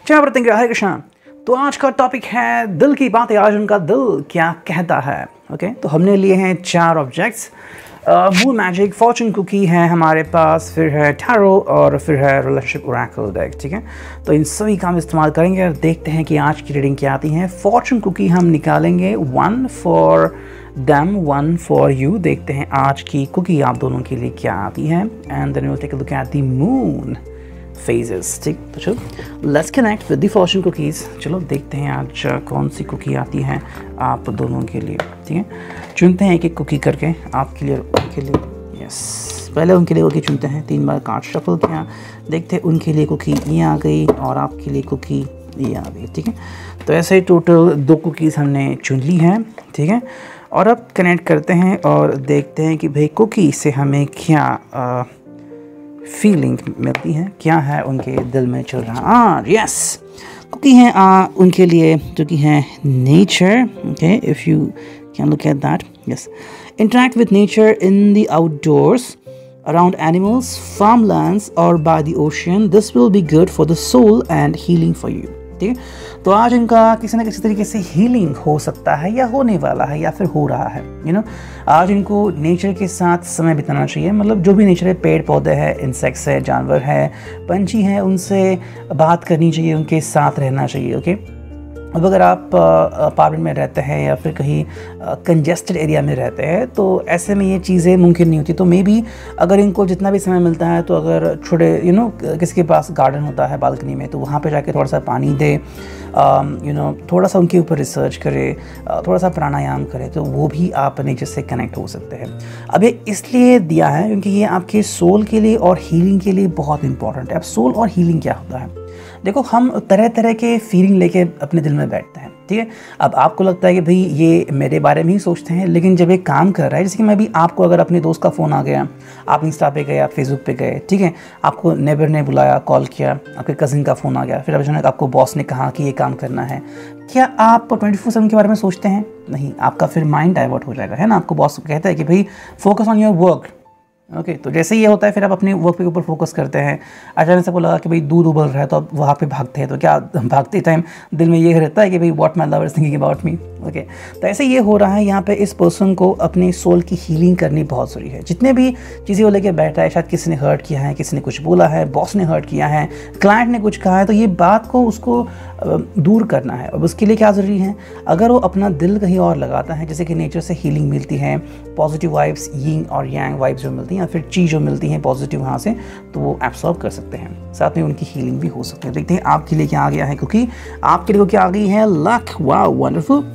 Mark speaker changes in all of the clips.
Speaker 1: क्या बरतेंगे हरे कृष्णा। तो आज का टॉपिक है दिल की बातें, आज उनका दिल क्या कहता है। ओके, तो हमने लिए हैं 4 objects. Moon magic, fortune cookie है हमारे पास, फिर है टैरो और फिर है रिलेशनशिप ओरेकल डेक। ठीक है, तो इन सभी का हम इस्तेमाल करेंगे और देखते हैं कि आज की रीडिंग क्या आती है। फॉर्चून कुकी हम निकालेंगे 1 फॉर देम 1 फॉर यू। देखते हैं आज की कुकी आप दोनों के लिए क्या आती है। And then we will take a look at the moon phases. ठीक, तो चलो let's connect with the fortune cookies. चलो देखते हैं आज कौन सी कुकी आती है आप दोनों के लिए। ठीक है, चुनते हैं एक एक कुकी करके आपके लिए और उनके लिए। यस, पहले उनके लिए कुकी चुनते हैं। 3 बार कार्ड शफल किया, देखते हैं उनके लिए कुकी ये आ गई और आपके लिए कुकी ये आ गई। ठीक है, तो ऐसे ही टोटल 2 कुकीज़ हमने चुन ली हैं। ठीक है, और अब कनेक्ट करते हैं और देखते हैं कि भाई कुकी से हमें क्या फीलिंग मिलती है, क्या है उनके दिल में चल रहा। यस, कुकी है उनके लिए जो कि है nature. Okay, if you can look at that. Yes, interact with nature in the outdoors, around animals, farmlands और by the ocean. This will be good for the soul and healing for you. ठीक है, तो आज इनका किसी न किसी तरीके से हीलिंग हो सकता है या होने वाला है या फिर हो रहा है। आज इनको नेचर के साथ समय बिताना चाहिए। मतलब जो भी नेचर है, पेड़ पौधे हैं, इंसेक्ट्स है, जानवर है, पंछी हैं, उनसे बात करनी चाहिए, उनके साथ रहना चाहिए। ओके, अब अगर आप अपार्टमेंट में रहते हैं या फिर कहीं कंजेस्टेड एरिया में रहते हैं तो ऐसे में ये चीज़ें मुमकिन नहीं होती। तो मे बी अगर इनको जितना भी समय मिलता है तो अगर छोटे किसी के पास गार्डन होता है बालकनी में, तो वहाँ पे जाके थोड़ा सा पानी दे, थोड़ा सा उनके ऊपर रिसर्च करे, थोड़ा सा प्राणायाम करे, तो वो भी आप नेचर से कनेक्ट हो सकते हैं। अब ये इसलिए दिया है क्योंकि ये आपके सोल के लिए और हीलिंग के लिए बहुत इंपॉर्टेंट है। अब सोल और हीलिंग क्या होता है, देखो हम तरह तरह के फीलिंग लेके अपने दिल में बैठते हैं। ठीक है, अब आपको लगता है कि भाई ये मेरे बारे में ही सोचते हैं, लेकिन जब ये काम कर रहा है, जैसे कि मैं भी आपको, अगर अपने दोस्त का फ़ोन आ गया, आप इंस्टा पे गए, आप फेसबुक पे गए, ठीक है, आपको नेबर ने बुलाया, कॉल किया, आपके कज़िन का फ़ोन आ गया, फिर अचानक आपको बॉस ने कहा कि ये काम करना है, क्या आप 24/7 के बारे में सोचते हैं? नहीं, आपका फिर माइंड डाइवर्ट हो जाएगा, है ना। आपको बॉस कहता है कि भाई focus on your work. Okay, तो जैसे ही ये होता है फिर आप अपने वर्क के ऊपर फोकस करते हैं। अचानक से आपको लगा कि भाई दूध उबल रहा है, तो आप वहाँ पे भागते हैं। तो क्या भागते टाइम दिल में ये रहता है कि भाई what my lover is thinking about me. Okay, तो ऐसे ये हो रहा है यहाँ पे। इस पर्सन को अपने सोल की हीलिंग करनी बहुत ज़रूरी है। जितने भी चीज़ें वो लेके बैठा है, शायद किसी ने हर्ट किया है, किसी ने कुछ बोला है, बॉस ने हर्ट किया है, क्लाइंट ने कुछ कहा है, तो ये बात को उसको दूर करना है। और उसके लिए क्या ज़रूरी है, अगर वो अपना दिल कहीं और लगाता है, जैसे कि नेचर से हीलिंग मिलती है, पॉजिटिव वाइब्स, यिंग और यांग वाइब्स जो मिलती हैं, या फिर चीज़ जो मिलती हैं पॉजिटिव वहाँ से, तो वो एब्सॉर्ब कर सकते हैं, साथ में उनकी हीलिंग भी हो सकती है। देखते हैं आपके लिए क्या आ गया है, क्योंकि आपके लिए क्या आ गई है, luck. Wow, wonderful.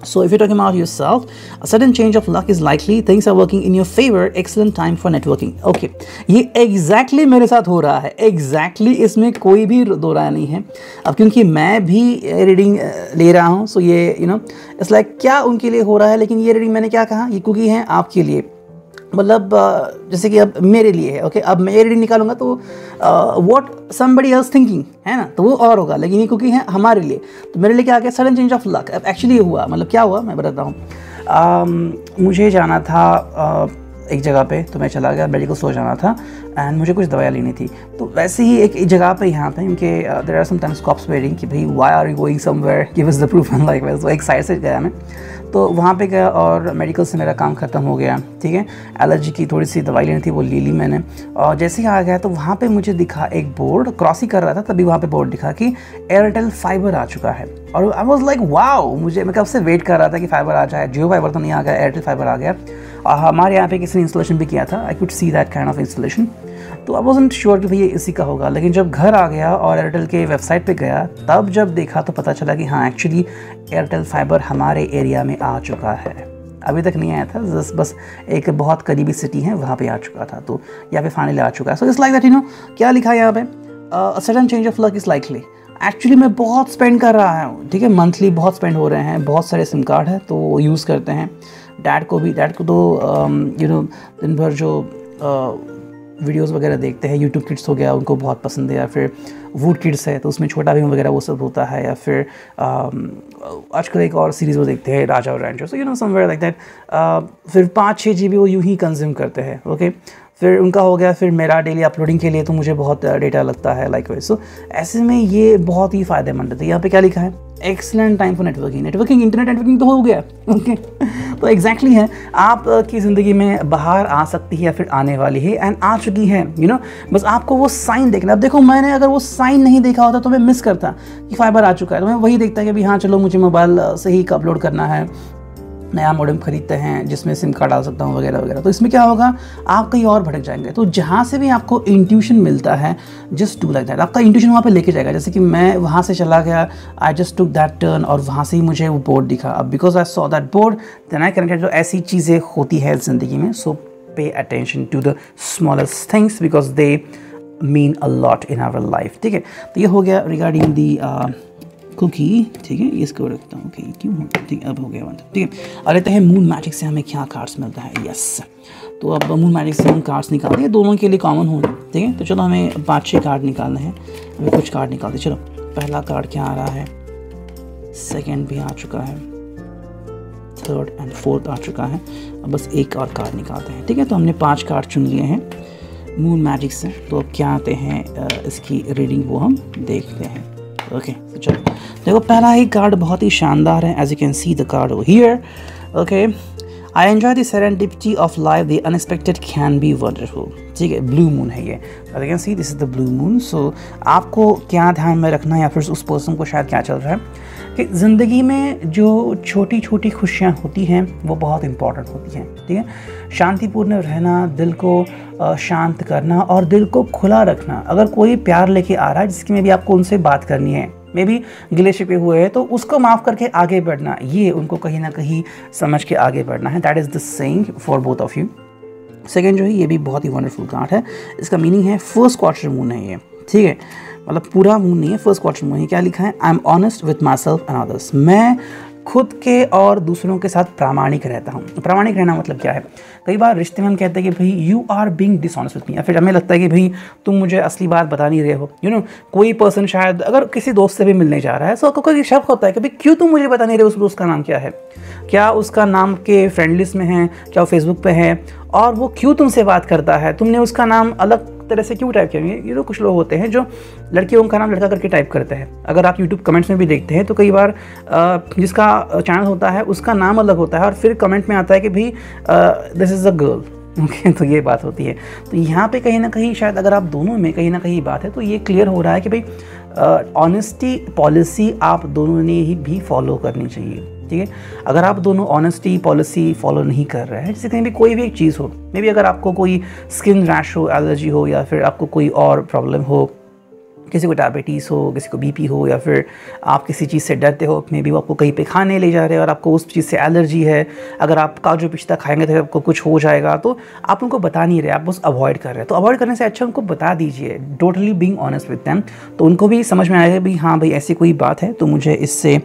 Speaker 1: So if you're talking about yourself, a sudden change of luck is likely. Things are working in your favor. Excellent time for networking. Okay, ये exactly मेरे साथ हो रहा है। Exactly इसमें कोई भी दो राय नहीं है। अब क्योंकि मैं भी रीडिंग ले रहा हूँ, so ये it's like क्या उनके लिए हो रहा है, लेकिन ये रीडिंग मैंने क्या कहा, ये कुकी है आपके लिए। मतलब जैसे कि अब मेरे लिए है। ओके, अब मैं ये रीडिंग निकालूंगा तो व्हाट समबडी एल्स थिंकिंग, है ना, तो वो और होगा, लेकिन ये कुकी है हमारे लिए। तो मेरे लिए क्या आ गया, सडन चेंज ऑफ लक। अब एक्चुअली ये हुआ, मतलब क्या हुआ मैं बताता हूँ। मुझे जाना था एक जगह पे, तो मैं चला गया, मेडिकल स्टोर जाना था एंड मुझे कुछ दवाइयाँ लेनी थी। तो वैसे ही एक जगह पे यहाँ पे इनके there are sometimes cops waiting कि भाई why are you going somewhere, give us the proof and like वैसे। एक साइड से गया मैं, तो वहाँ पे गया और मेडिकल से मेरा काम ख़त्म हो गया। ठीक है, एलर्जी की थोड़ी सी दवाई लेनी थी, वो ले ली मैंने। और जैसे ही आ गया तो वहाँ पे मुझे दिखा एक बोर्ड, क्रॉस ही कर रहा था तभी वहाँ पे बोर्ड दिखा कि एयरटेल फाइबर आ चुका है। और आई वाज लाइक वाओ, मैं कब से वेट कर रहा था कि फाइबर आ जाए। जियो फाइबर तो नहीं आ गया, एयरटेल फाइबर आ गया। और हमारे यहाँ पे किसी ने इंस्टॉलेशन भी किया था, I could see that kind of installation. तो आई वाज़न्ट श्योर कि भैया इसी का होगा, लेकिन जब घर आ गया और एयरटेल के वेबसाइट पे गया, तब जब देखा तो पता चला कि हाँ एक्चुअली एयरटेल फाइबर हमारे एरिया में आ चुका है। अभी तक नहीं आया था, बस एक बहुत करीबी सिटी है वहाँ पे आ चुका था, तो यहाँ पे फाइनली आ चुका है। सो इट्स लाइक दैट, क्या लिखा है यहाँ पे, sudden change of luck is likely. Actually मैं बहुत स्पेंड कर रहा हूँ, ठीक है, मंथली बहुत स्पेंड हो रहे हैं, बहुत सारे सिम कार्ड है तो यूज़ करते हैं। डैड को तो दिन भर जो वीडियोस वगैरह देखते हैं, यूट्यूब किड्स हो गया, उनको बहुत पसंद है, या फिर वुड किड्स है तो उसमें छोटा भीम वगैरह वो सब होता है, या फिर आजकल एक और सीरीज़ वो देखते हैं, राजा और रैंचो, सो समवेयर लाइक दैट। फिर 5-6 GB वो यूँ ही कंज्यूम करते हैं। ओके, फिर उनका हो गया, फिर मेरा डेली अपलोडिंग के लिए तो मुझे बहुत डेटा लगता है लाइक वाइज। सो ऐसे में ये बहुत ही फ़ायदेमंद है। तो यहाँ पे क्या लिखा है, excellent time for networking. Networking, internet networking तो हो गया, ओके। तो एग्जैक्टली है, आपकी ज़िंदगी में बाहर आ सकती है या फिर आने वाली है, एंड आ चुकी है, यू नो। बस आपको वो साइन देखना। अब देखो, मैंने अगर वो साइन नहीं देखा होता तो मैं मिस करता कि फाइबर आ चुका है, तो मैं वही देखता कि भाई हाँ चलो मुझे मोबाइल से ही अपलोड करना है, नया मॉडेम खरीदते हैं जिसमें सिम कार्ड डाल सकता हूँ वगैरह वगैरह। तो इसमें क्या होगा, आप कहीं और भटक जाएंगे। तो जहाँ से भी आपको इंट्यूशन मिलता है, जस्ट डू लाइक दैट। आपका इंट्यूशन वहाँ पे लेके जाएगा। जैसे कि मैं वहाँ से चला गया, I just took that turn, और वहाँ से ही मुझे वो बोर्ड दिखा। अब because I saw that board, then I connected. जो ऐसी चीज़ें होती है ज़िंदगी में, so pay attention to the smallest things because they mean a lot in our life, ठीक है। तो ये हो गया रिगार्डिंग दी कुकी, ठीक है। इसको रखता हूँ, ओके, क्यों हो, ठीक है, अब हो गया बंद, ठीक है। और रहते हैं मून मैजिक से हमें क्या कार्ड्स मिलता है, यस। तो अब मून मैजिक से हम कार्ड्स निकालते हैं, दोनों के लिए कॉमन होंगे, ठीक है। तो चलो हमें 5-6 कार्ड निकालने हैं, हमें कुछ कार्ड निकालते हैं। चलो पहला कार्ड क्या आ रहा है, सेकेंड भी आ चुका है, थर्ड एंड फोर्थ आ चुका है। अब बस एक और कार्ड निकालते हैं, ठीक है। तो हमने 5 कार्ड चुन लिए हैं मून मैजिक से। तो अब क्या आते हैं इसकी रीडिंग, वो हम देखते हैं, ओके। तो चलो देखो, पहला ही कार्ड बहुत ही शानदार है, as you can see the card over here, okay. I enjoy the serendipity of life, the unexpected can be wonderful, ठीक है। ब्लू मून है ये, as you can see this is the blue moon. So आपको क्या ध्यान में रखना है, या फिर उस पर्सन को शायद क्या चल रहा है कि ज़िंदगी में जो छोटी छोटी खुशियाँ होती हैं वो बहुत इंपॉर्टेंट होती हैं, ठीक है। शांतिपूर्ण रहना, दिल को शांत करना और दिल को खुला रखना। अगर कोई प्यार लेके आ रहा है जिसकी में भी आपको उनसे बात करनी है, मे भी गिले शिकवे हुए हैं, तो उसको माफ़ करके आगे बढ़ना, ये उनको कहीं ना कहीं समझ के आगे बढ़ना है। That is the saying for both of you. Second जो है, ये भी बहुत ही वंडरफुल कार्ड है। इसका मीनिंग है फर्स्ट क्वार्टर मून है ये, ठीक है। मतलब पूरा मून नहीं है, फर्स्ट क्वार्टर मून है। क्या लिखा है, I M honest with my self and others. मैं खुद के और दूसरों के साथ प्रामाणिक रहता हूँ। प्रामाणिक रहना मतलब क्या है, कई बार रिश्ते में हम कहते हैं कि भाई you are being dishonest with me, या फिर हमें लगता है कि भाई तुम मुझे असली बात बता नहीं रहे हो, यू नो। कोई पर्सन शायद अगर किसी दोस्त से भी मिलने जा रहा है, तो आपको कोई शक होता है कि भाई क्यों तुम मुझे बता नहीं रहे उस दोस्त का नाम क्या है, क्या उसका नाम के फ्रेंड लिस्ट में है, क्या वो फेसबुक पे है, और वो क्यों तुमसे बात करता है, तुमने उसका नाम अलग तरह से क्यों टाइप किया। ये तो कुछ लोग होते हैं जो लड़कियों का नाम लड़का करके टाइप करते हैं। अगर आप यूट्यूब कमेंट्स में भी देखते हैं तो कई बार जिसका चैनल होता है उसका नाम अलग होता है और फिर कमेंट में आता है कि भाई this is a girl, okay. तो ये बात होती है। तो यहाँ पे कहीं ना कहीं शायद अगर आप दोनों में कहीं ना कहीं बात है, तो ये क्लियर हो रहा है कि भाई ऑनेस्टी पॉलिसी आप दोनों ने ही भी फॉलो करनी चाहिए, ठीक है। अगर आप दोनों ऑनेस्टी पॉलिसी फॉलो नहीं कर रहे हैं, जैसे कहीं भी कोई भी एक चीज़ हो, मे बी अगर आपको कोई स्किन रैश हो, एलर्जी हो, या फिर आपको कोई और प्रॉब्लम हो, किसी को डायबिटीज़ हो, किसी को बीपी हो, या फिर आप किसी चीज़ से डरते हो, मे बी वो आपको कहीं पे खाने ले जा रहे हैं और आपको उस चीज़ से एलर्जी है, अगर आप काजू पिस्ता खाएंगे तो आपको कुछ हो जाएगा, तो आप उनको बता नहीं रहे, आप बस अवॉइड कर रहे हैं। तो अवॉइड करने से अच्छा उनको बता दीजिए, totally being honest with them, तो उनको भी समझ में आएगा भी हाँ भाई ऐसी कोई बात है तो मुझे इससे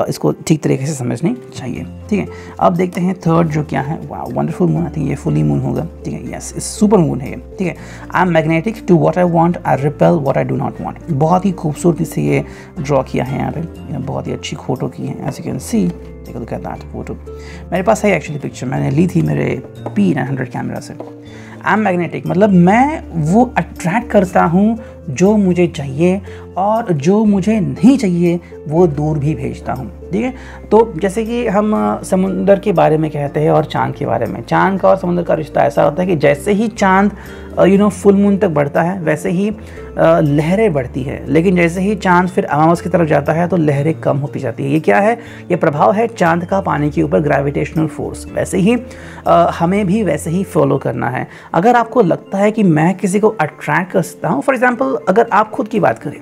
Speaker 1: इसको ठीक तरीके से समझनी चाहिए, ठीक है। अब देखते हैं थर्ड जो क्या है, वाह वंडरफुल मून, आई थिंक ये फुली मून होगा, ठीक है। यस, इस सुपर मून है ये, ठीक है। I am magnetic to what I want, I repel what I do not want. बहुत ही खूबसूरती से ये ड्रॉ किया है यहाँ पे, बहुत ही अच्छी फोटो की है, as you can see. Take a look at that photo, मेरे पास है एक्चुअली पिक्चर, मैंने ली थी मेरे P900 कैमरा से। आई एम मैग्नेटिक मतलब मैं वो अट्रैक्ट करता हूँ जो मुझे चाहिए, और जो मुझे नहीं चाहिए वो दूर भी भेजता हूँ, ठीक है। तो जैसे कि हम समुंदर के बारे में कहते हैं और चांद के बारे में, चांद का और समुंदर का रिश्ता ऐसा होता है कि जैसे ही चांद फुल मून तक बढ़ता है वैसे ही लहरें बढ़ती है, लेकिन जैसे ही चांद फिर अमावस की तरफ जाता है तो लहरें कम होती जाती है। ये क्या है, ये प्रभाव है चांद का पानी के ऊपर, ग्रेविटेशनल फोर्स। वैसे ही हमें भी वैसे ही फॉलो करना है। अगर आपको लगता है कि मैं किसी को अट्रैक्ट कर सकता हूँ, फॉर एग्जाम्पल अगर आप खुद की बात करें,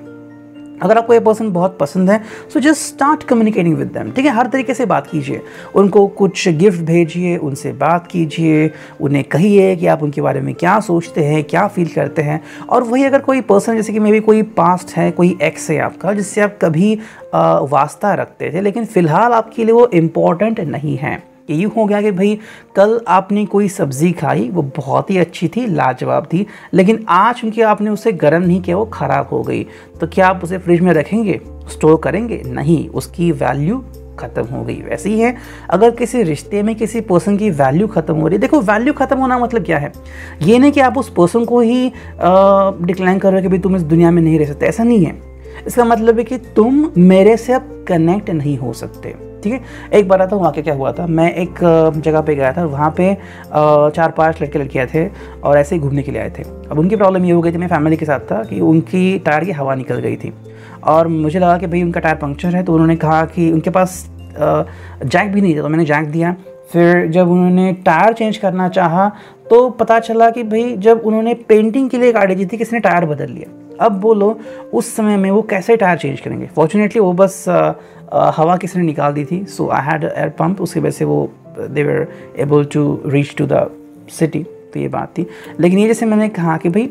Speaker 1: अगर आपको ये पर्सन बहुत पसंद है, so just start communicating with them, ठीक है। हर तरीके से बात कीजिए, उनको कुछ गिफ्ट भेजिए, उनसे बात कीजिए, उन्हें कहिए कि आप उनके बारे में क्या सोचते हैं, क्या फील करते हैं। और वही अगर कोई पर्सन, जैसे कि मे बी कोई पास्ट है, कोई एक्स है आपका जिससे आप कभी वास्ता रखते थे, लेकिन फ़िलहाल आपके लिए वो इम्पॉर्टेंट नहीं है। ये यूँ हो गया कि भाई कल आपने कोई सब्ज़ी खाई, वो बहुत ही अच्छी थी, लाजवाब थी, लेकिन आज क्योंकि आपने उसे गर्म नहीं किया वो ख़राब हो गई, तो क्या आप उसे फ्रिज में रखेंगे, स्टोर करेंगे? नहीं, उसकी वैल्यू ख़त्म हो गई। वैसे ही है अगर किसी रिश्ते में किसी पर्सन की वैल्यू ख़त्म हो रही है, देखो वैल्यू ख़त्म होना मतलब क्या है, ये नहीं कि आप उस पर्सन को ही डिक्लाइन कर रहे हो कि भाई तुम इस दुनिया में नहीं रह सकते, ऐसा नहीं है। इसका मतलब है कि तुम मेरे से अब कनेक्ट नहीं हो सकते, ठीक है। एक बार आता हूँ वहाँ क्या हुआ था, मैं एक जगह पे गया था, वहाँ पे 4-5 लड़के लड़कियाँ थे और ऐसे ही घूमने के लिए आए थे। अब उनकी प्रॉब्लम ये हो गई थी, मैं फैमिली के साथ था, कि उनकी टायर की हवा निकल गई थी और मुझे लगा कि भाई उनका टायर पंक्चर है। तो उन्होंने कहा कि उनके पास जैक भी नहीं था, तो मैंने जैक दिया। फिर जब उन्होंने टायर चेंज करना चाहा तो पता चला कि भाई जब उन्होंने पेंटिंग के लिए गाड़ी दी थी, किसी ने टायर बदल लिया। अब बोलो उस समय में वो कैसे टायर चेंज करेंगे। फॉर्चुनेटली वो बस हवा किसी ने निकाल दी थी, so I had air pump, उसकी वजह से वो they were able to reach to the city. तो ये बात थी। लेकिन ये जैसे मैंने कहा कि भाई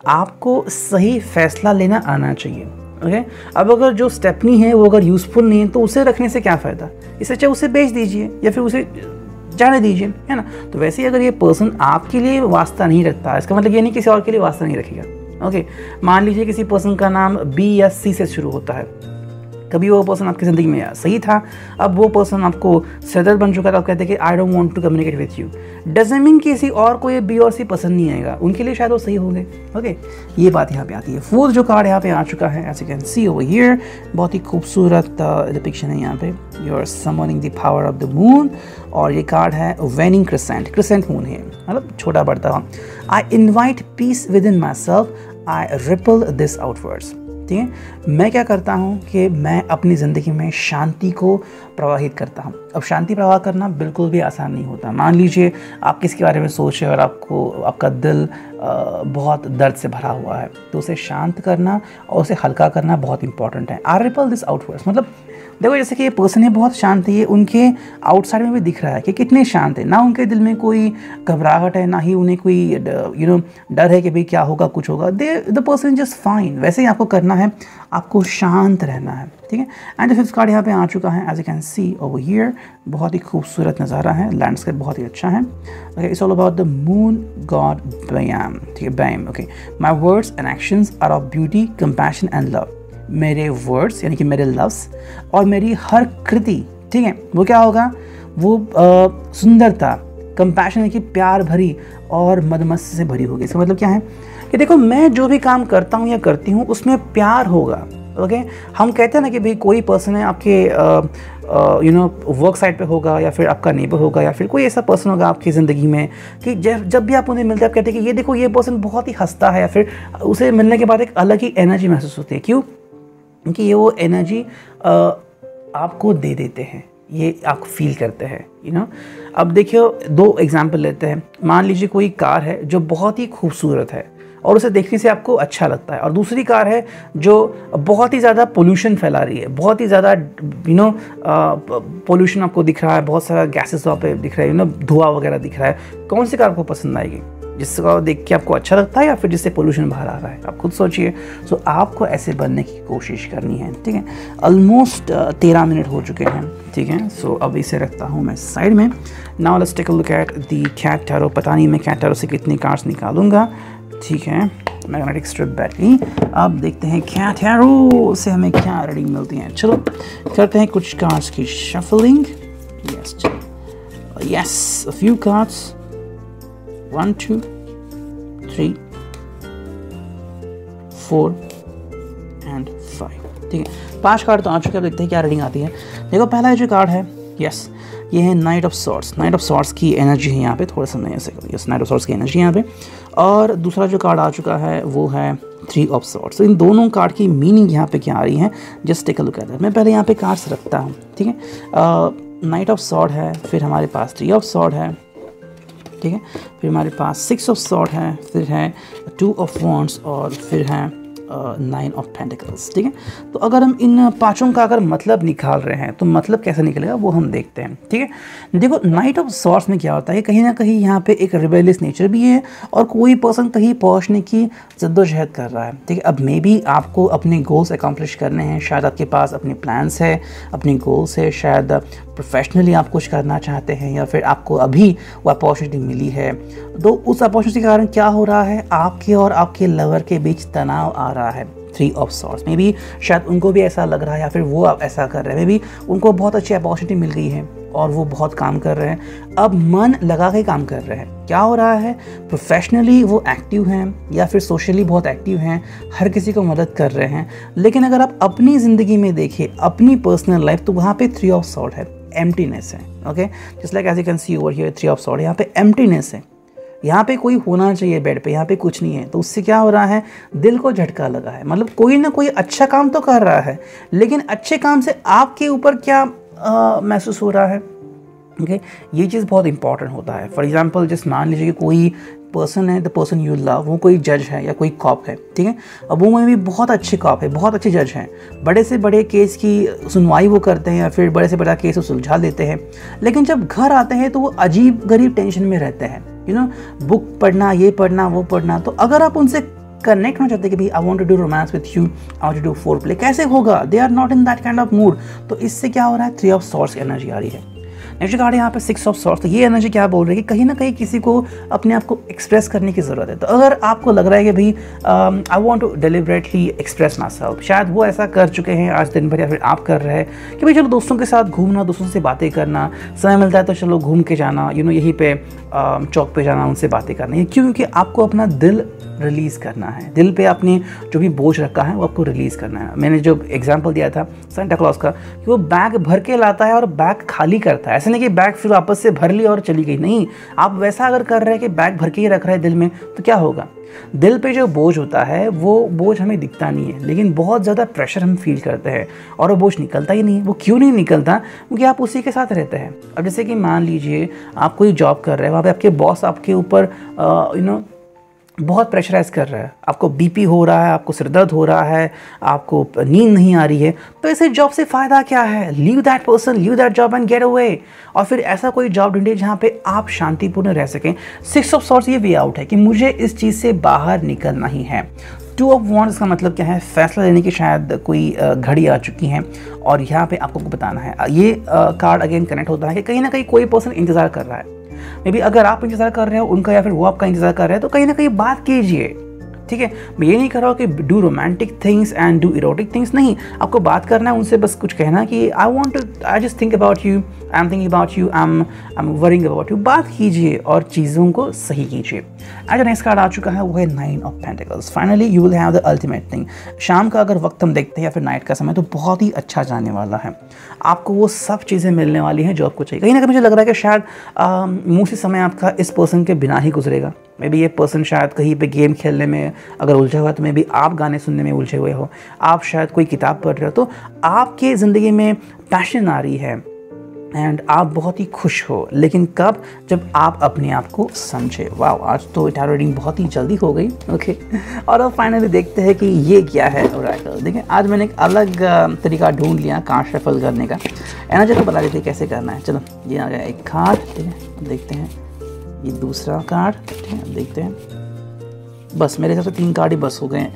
Speaker 1: आपको सही फैसला लेना आना चाहिए, ओके। अब अगर जो स्टेपनी है वो अगर यूज़फुल नहीं है तो उसे रखने से क्या फ़ायदा, इससे अच्छा उसे बेच दीजिए या फिर उसे जाने दीजिए, है ना। तो वैसे ही अगर ये पर्सन आपके लिए वास्ता नहीं रखता, इसका मतलब ये नहीं किसी और के लिए वास्ता नहीं रखेगा, ओके। मान लीजिए किसी पर्सन का नाम बी या सी से शुरू होता है, कभी वो पर्सन आपकी ज़िंदगी में सही था, अब वो पर्सन आपको सदर बन चुका था, आप कहते हैं कि I don't want to communicate with you, doesn't mean किसी और को ये बी और सी पसंद नहीं आएगा, उनके लिए शायद वो सही होंगे, ओके। ये बात यहाँ पे आती है। फोर्थ जो कार्ड यहाँ पे आ चुका है, as you can see over here, बहुत ही खूबसूरत डिपिक्शन है यहाँ पे, you are summoning the power of the moon. और ये कार्ड है वेनिंग क्रिसेंट, क्रिसेंट मून है, मतलब छोटा बढ़ता हुआ। I invite peace with in my self, I ripple this outwards, ठीक है। मैं क्या करता हूँ कि मैं अपनी ज़िंदगी में शांति को प्रवाहित करता हूँ। अब शांति प्रवाह करना बिल्कुल भी आसान नहीं होता। मान लीजिए आप किसके बारे में सोच रहे हैं और आपका दिल बहुत दर्द से भरा हुआ है, तो उसे शांत करना और उसे हल्का करना बहुत इंपॉर्टेंट है। आई रिपल दिस आउटवर्ड्स, मतलब देखो जैसे कि ये पर्सन है बहुत शांत है, ये उनके आउटसाइड में भी दिख रहा है कि कितने शांत है, ना उनके दिल में कोई घबराहट है, ना ही उन्हें कोई डर है कि भाई क्या होगा, कुछ होगा। The person just fine. वैसे ही आपको करना है, आपको शांत रहना है, ठीक है। एंड फिफ्थ कार्ड यहाँ पे आ चुका है, as you can see over here, बहुत ही खूबसूरत नज़ारा है, लैंडस्केप बहुत ही अच्छा है। Okay, it's all about the moon god बैम, ठीक है, बैम। Okay, my words and actions are of beauty, compassion and love. मेरे वर्ड्स यानी कि मेरे लफ्ज़ और मेरी हर कृति, ठीक है, वो क्या होगा, वो सुंदरता, कंपैशन यानी कि प्यार भरी और मदमस्त से भरी होगी। इसका मतलब क्या है कि देखो मैं जो भी काम करता हूँ या करती हूँ उसमें प्यार होगा, ओके। हम कहते हैं ना कि भाई कोई पर्सन है आपके वर्क साइट पे होगा या फिर आपका नेबर होगा या फिर कोई ऐसा पर्सन होगा आपकी ज़िंदगी में कि जब भी आप उन्हें मिलते हैं आप कहते हैं कि ये देखो ये पर्सन बहुत ही हंसता है, या फिर उसे मिलने के बाद एक अलग ही एनर्जी महसूस होती है। क्यों? क्योंकि ये वो एनर्जी आपको दे देते हैं, ये आप फील करते हैं, अब देखिए 2 एग्जाम्पल लेते हैं। मान लीजिए कोई कार है जो बहुत ही खूबसूरत है और उसे देखने से आपको अच्छा लगता है, और दूसरी कार है जो बहुत ही ज़्यादा पोल्यूशन फैला रही है, बहुत ही ज़्यादा पोल्यूशन आपको दिख रहा है, बहुत सारा गैसेस वहाँ पे दिख रहा है, धुआं वगैरह दिख रहा है। कौन सी कार आपको पसंद आएगी? जिसको देख के आपको अच्छा लगता है या फिर जिससे पोल्यूशन बाहर आ रहा है? आप खुद सोचिए। सो आपको ऐसे बनने की कोशिश करनी है, ठीक है। ऑलमोस्ट 13 मिनट हो चुके हैं, ठीक है। सो अब इसे रखता हूँ मैं साइड में। Now let's take a look at the cat tarot. पता नहीं मैं कैट टैरो से कितनी कार्ड्स निकालूंगा, ठीक है। Magnetic strip battery. अब देखते हैं कैट टैरो से हमें क्या रीडिंग मिलती है। चलो करते हैं कुछ कार्ड्स की shuffling. Yes, a few cards, 1 2 3 4 and 5, ठीक है। 5 कार्ड तो आ चुके हैं। अब देखते हैं क्या रीडिंग आती है। देखो पहला जो कार्ड है, यस, ये है night of swords. Night of swords की एनर्जी है यहाँ पे, थोड़ा सा मैं ऐसे, यस, नाइट ऑफ सॉर्ड्स की एनर्जी यहाँ पे। और दूसरा जो कार्ड आ चुका है वो है 3 ऑफ सॉर्ड्स। तो इन दोनों कार्ड की मीनिंग यहाँ पे क्या आ रही है, just take a look at that. मैं पहले यहाँ पे कार्ड्स रखता हूँ, ठीक है। नाइट ऑफ सॉर्ड है, फिर हमारे पास 3 ऑफ सॉर्ड है, ठीक है। फिर हमारे पास 6 ऑफ सॉर्ड है, फिर है 2 ऑफ वॉन्ड्स और फिर है 9 ऑफ पेंटिकल्स, ठीक है। तो अगर हम इन 5 का अगर मतलब निकाल रहे हैं तो मतलब कैसे निकलेगा वो हम देखते हैं, ठीक है। देखो नाइट ऑफ सॉर्ड्स में क्या होता है, कहीं ना कहीं यहाँ पे एक रिबेलियस नेचर भी है और कोई पर्सन कहीं पहुँचने की जद्दोजहद कर रहा है, ठीक है। अब मे बी आपको अपने गोल्स अकम्प्लिश करने हैं, शायद आपके पास अपने प्लान्स है, अपने गोल्स है, शायद प्रोफेशनली आप कुछ करना चाहते हैं या फिर आपको अभी वो अपॉर्चुनिटी मिली है। तो उस अपॉर्चुनिटी के कारण क्या हो रहा है, आपके और आपके लवर के बीच तनाव आ रहा है, 3 ऑफ सॉर्ड्स। मे बी शायद उनको भी ऐसा लग रहा है या फिर वो ऐसा कर रहे हैं, मे बी उनको बहुत अच्छी अपॉर्चुनिटी मिल गई है और वो बहुत काम कर रहे हैं, अब मन लगा के काम कर रहे हैं। क्या हो रहा है, प्रोफेशनली वो एक्टिव हैं या फिर सोशली बहुत एक्टिव हैं, हर किसी को मदद कर रहे हैं। लेकिन अगर आप अपनी ज़िंदगी में देखें, अपनी पर्सनल लाइफ, तो वहाँ पे 3 ऑफ सॉर्ड है, एम्प्टीनेस है। Okay, just like as you can see over here 3 of sword, यहाँ पे एम्प्टीनेस है, यहाँ पे कोई होना चाहिए बेड पे, यहाँ पे कुछ नहीं है। तो उससे क्या हो रहा है, दिल को झटका लगा है। मतलब कोई ना कोई अच्छा काम तो कर रहा है, लेकिन अच्छे काम से आपके ऊपर क्या महसूस हो रहा है। ओके, ये चीज़ बहुत इंपॉर्टेंट होता है। फॉर एग्जांपल जस्ट मान लीजिए कि कोई पर्सन है, द पर्सन यू लव, वो कोई जज है या कोई कॉप है, ठीक है। अब वो में भी बहुत अच्छे कॉप है, बहुत अच्छे जज हैं, बड़े से बड़े केस की सुनवाई वो करते हैं या फिर बड़े से बड़ा केस वो सुलझा देते हैं। लेकिन जब घर आते हैं तो वो अजीब गरीब टेंशन में रहते हैं, यू नो, बुक पढ़ना, ये पढ़ना, वो पढ़ना। तो अगर आप उनसे कनेक्ट होना चाहते हैं कि भाई I want to do romance with you, I want to do foreplay, कैसे होगा, they are not in that kind of mood. तो इससे क्या हो रहा है, 3 ऑफ सॉर्ड्स की एनर्जी आ रही है। नेक्स्ट कार्ड यहाँ पे 6 ऑफ सॉर्ड्स। तो ये एनर्जी क्या बोल रही है कि कहीं ना कहीं किसी को अपने आप को एक्सप्रेस करने की ज़रूरत है। तो अगर आपको लग रहा है कि भाई I want to deliberately express myself, शायद वो ऐसा कर चुके हैं आज दिन भर या फिर आप कर रहे हैं कि भाई चलो दोस्तों के साथ घूमना, दोस्तों से बातें करना, समय मिलता है तो चलो घूम के जाना, यू नो, यहीं पे चौक पे जाना, उनसे बातें करना। ये क्योंकि आपको अपना दिल रिलीज़ करना है, दिल पे आपने जो भी बोझ रखा है वो आपको रिलीज़ करना है। मैंने जो एग्जांपल दिया था सेंटा क्लॉज का कि वो बैग भर के लाता है और बैग खाली करता है। ऐसे नहीं कि बैग फिर वापस से भर लिया और चली गई, नहीं। आप वैसा अगर कर रहे हैं कि बैग भर के ही रख रहे हैं दिल में, तो क्या होगा, दिल पे जो बोझ होता है वो बोझ हमें दिखता नहीं है, लेकिन बहुत ज़्यादा प्रेशर हम फील करते हैं और वो बोझ निकलता ही नहीं। वो क्यों नहीं निकलता, क्योंकि आप उसी के साथ रहते हैं। अब जैसे कि मान लीजिए आप कोई जॉब कर रहे हैं, वहाँ पे आपके बॉस आपके ऊपर यू नो बहुत प्रेशराइज कर रहा है, आपको बीपी हो रहा है, आपको सिरदर्द हो रहा है, आपको नींद नहीं आ रही है, तो ऐसे जॉब से फ़ायदा क्या है, leave that person, leave that job and get away. और फिर ऐसा कोई जॉब ढूंढिए जहाँ पे आप शांतिपूर्ण रह सकें। 6 ऑफ सॉर्ड्स ये वे आउट है कि मुझे इस चीज़ से बाहर निकलना ही है। 2 ऑफ वॉन्ड्स का मतलब क्या है, फैसला लेने की शायद कोई घड़ी आ चुकी है और यहाँ पे आपको बताना है। ये कार्ड अगेन कनेक्ट होता है कि कहीं ना कहीं कोई पर्सन इंतज़ार कर रहा है। मे बी अगर आप इंतज़ार कर रहे हो उनका या फिर वो आपका इंतज़ार कर रहे हैं, तो कहीं ना कहीं बात कीजिए, ठीक है। मैं ये नहीं कर रहा हूँ कि do romantic things and do erotic things, नहीं। आपको बात करना है उनसे, बस कुछ कहना कि I just think about you, I am thinking about you, I am worrying about you. बात कीजिए और चीज़ों को सही कीजिए। आज नेक्स्ट कार्ड आ चुका है, वो है 9 of pentacles. Finally you will have the ultimate thing. शाम का अगर वक्त हम देखते हैं या फिर नाइट का समय, तो बहुत ही अच्छा जाने वाला है। आपको वो सब चीज़ें मिलने वाली हैं जो आपको चाहिए। कहीं ना कहीं मुझे लग रहा है कि शायद मुझे समय आपका इस पर्सन के बिना ही गुजरेगा। मे बी ये पर्सन शायद कहीं पे गेम खेलने में अगर उलझा हुआ है, तो मे बी आप गाने सुनने में उलझे हुए हो, आप शायद कोई किताब पढ़ रहे हो, तो आपके ज़िंदगी में पैशन आ रही है एंड आप बहुत ही खुश हो। लेकिन कब, जब आप अपने आप को समझे। वाह, आज तो टैरो रीडिंग बहुत ही जल्दी हो गई। ओके, और अब फाइनली देखते हैं कि ये क्या है ओरेकल। देखिए, आज मैंने एक अलग तरीका ढूंढ लिया कार्ड शफल करने का। एनर्जी को बता देते कैसे करना है। चलो, ये आ गया एक कार्ड, ठीक है, देखते हैं। ये दूसरा कार्ड, ठीक है, देखते हैं। बस मेरे हिसाब से 3 कार्ड ही बस हो गए,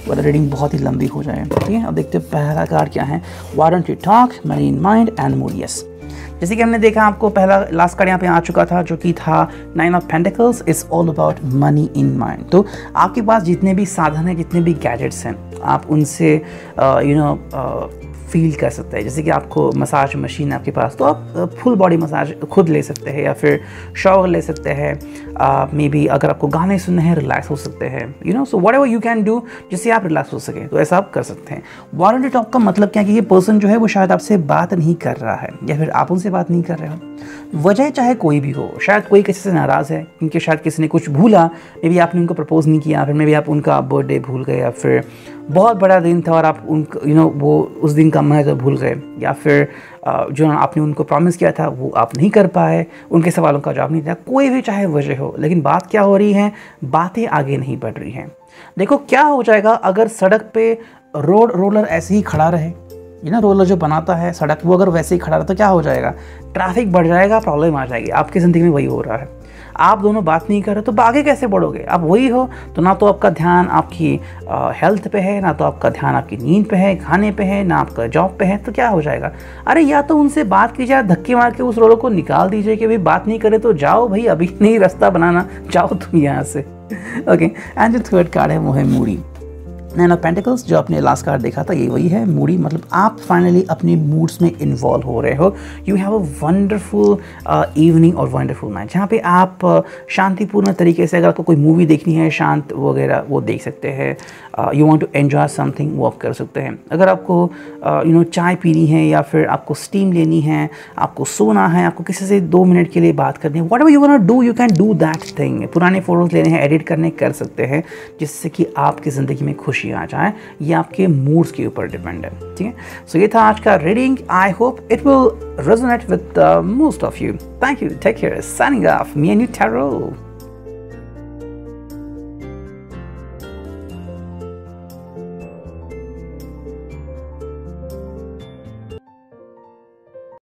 Speaker 1: वरना रीडिंग बहुत ही लंबी हो जाए, ठीक है। अब देखते हैं पहला कार्ड क्या है। Why don't you talk, money in mind and mood. Yes, जैसे कि हमने देखा, आपको पहला लास्ट कार्ड यहाँ पे आ चुका था जो कि था 9 of pentacles. It's all about money in mind. तो आपके पास जितने भी साधन हैं, जितने भी गैजेट्स हैं, आप उनसे फील कर सकते हैं। जैसे कि आपको मसाज मशीन है आपके पास, तो आप फुल बॉडी मसाज खुद ले सकते हैं या फिर शॉवर ले सकते हैं। मे बी अगर आपको गाने सुनने हैं, रिलैक्स हो सकते हैं, you know, so whatever you can do जिससे आप रिलैक्स हो सके, तो ऐसा आप कर सकते हैं। व्हाई डोंट यू टॉक का मतलब क्या है कि ये पर्सन जो है वो शायद आपसे बात नहीं कर रहा है या फिर आप उनसे बात नहीं कर रहे हो। वजह चाहे कोई भी हो, शायद कोई किसी से नाराज़ है क्योंकि शायद किसी ने कुछ भूला, मे बी आपने उनको प्रपोज नहीं किया, फिर मे बी आप उनका बर्थडे भूल गए, या फिर बहुत बड़ा दिन था और आप उनको वो उस दिन का महत्व भूल गए, या फिर जो आपने उनको प्रॉमिस किया था वो आप नहीं कर पाए, उनके सवालों का जवाब नहीं दिया। कोई भी चाहे वजह हो, लेकिन बात क्या हो रही है, बातें आगे नहीं बढ़ रही हैं। देखो क्या हो जाएगा अगर सड़क पे रोलर ऐसे ही खड़ा रहे, ये ना रोलर जो बनाता है सड़क, वो अगर वैसे ही खड़ा रहा तो क्या हो जाएगा, ट्रैफिक बढ़ जाएगा, प्रॉब्लम आ जाएगी। आपकी ज़िंदगी में वही हो रहा है। आप दोनों बात नहीं कर रहे तो आगे कैसे बढ़ोगे। आप वही हो तो ना तो आपका ध्यान आपकी हेल्थ पे है, ना तो आपका ध्यान आपकी नींद पे है, खाने पे है, ना आपका जॉब पे है, तो क्या हो जाएगा। अरे या तो उनसे बात कीजिए, धक्के मार के उस रोलर को निकाल दीजिए कि भाई बात नहीं करे तो जाओ भाई, अभी नहीं रास्ता बनाना, जाओ तुम यहाँ से। ओके, एंड जो थर्ड कार्ड है वो है मूडी। नाइन ऑफ पेंटिकल्स जो आपने लास्ट कार्ड देखा था, ये वही है मूडी, मतलब आप फाइनली अपने मूड्स में इन्वॉल्व हो रहे हो। You have a wonderful evening और वंडरफुल नाइट, जहाँ पे आप शांतिपूर्ण तरीके से, अगर आपको कोई मूवी देखनी है शांत वगैरह, वो देख सकते हैं। You want to enjoy something, वो आप कर सकते हैं। अगर आपको चाय पीनी है या फिर आपको स्टीम लेनी है, आपको सोना है, आपको किसी से 2 मिनट के लिए बात करनी है, whatever you want to do, you can do that thing. पुराने फ़ोटोज़ लेने हैं, एडिट करने कर सकते हैं, जिससे कि आपकी ज़िंदगी में खुशी आ जाए। ये आपके मूड्स के ऊपर डिपेंड है, ठीक है। सो ये था आज का reading. I hope it will resonate with most of you. Thank you, take care, signing off, me and you tarot.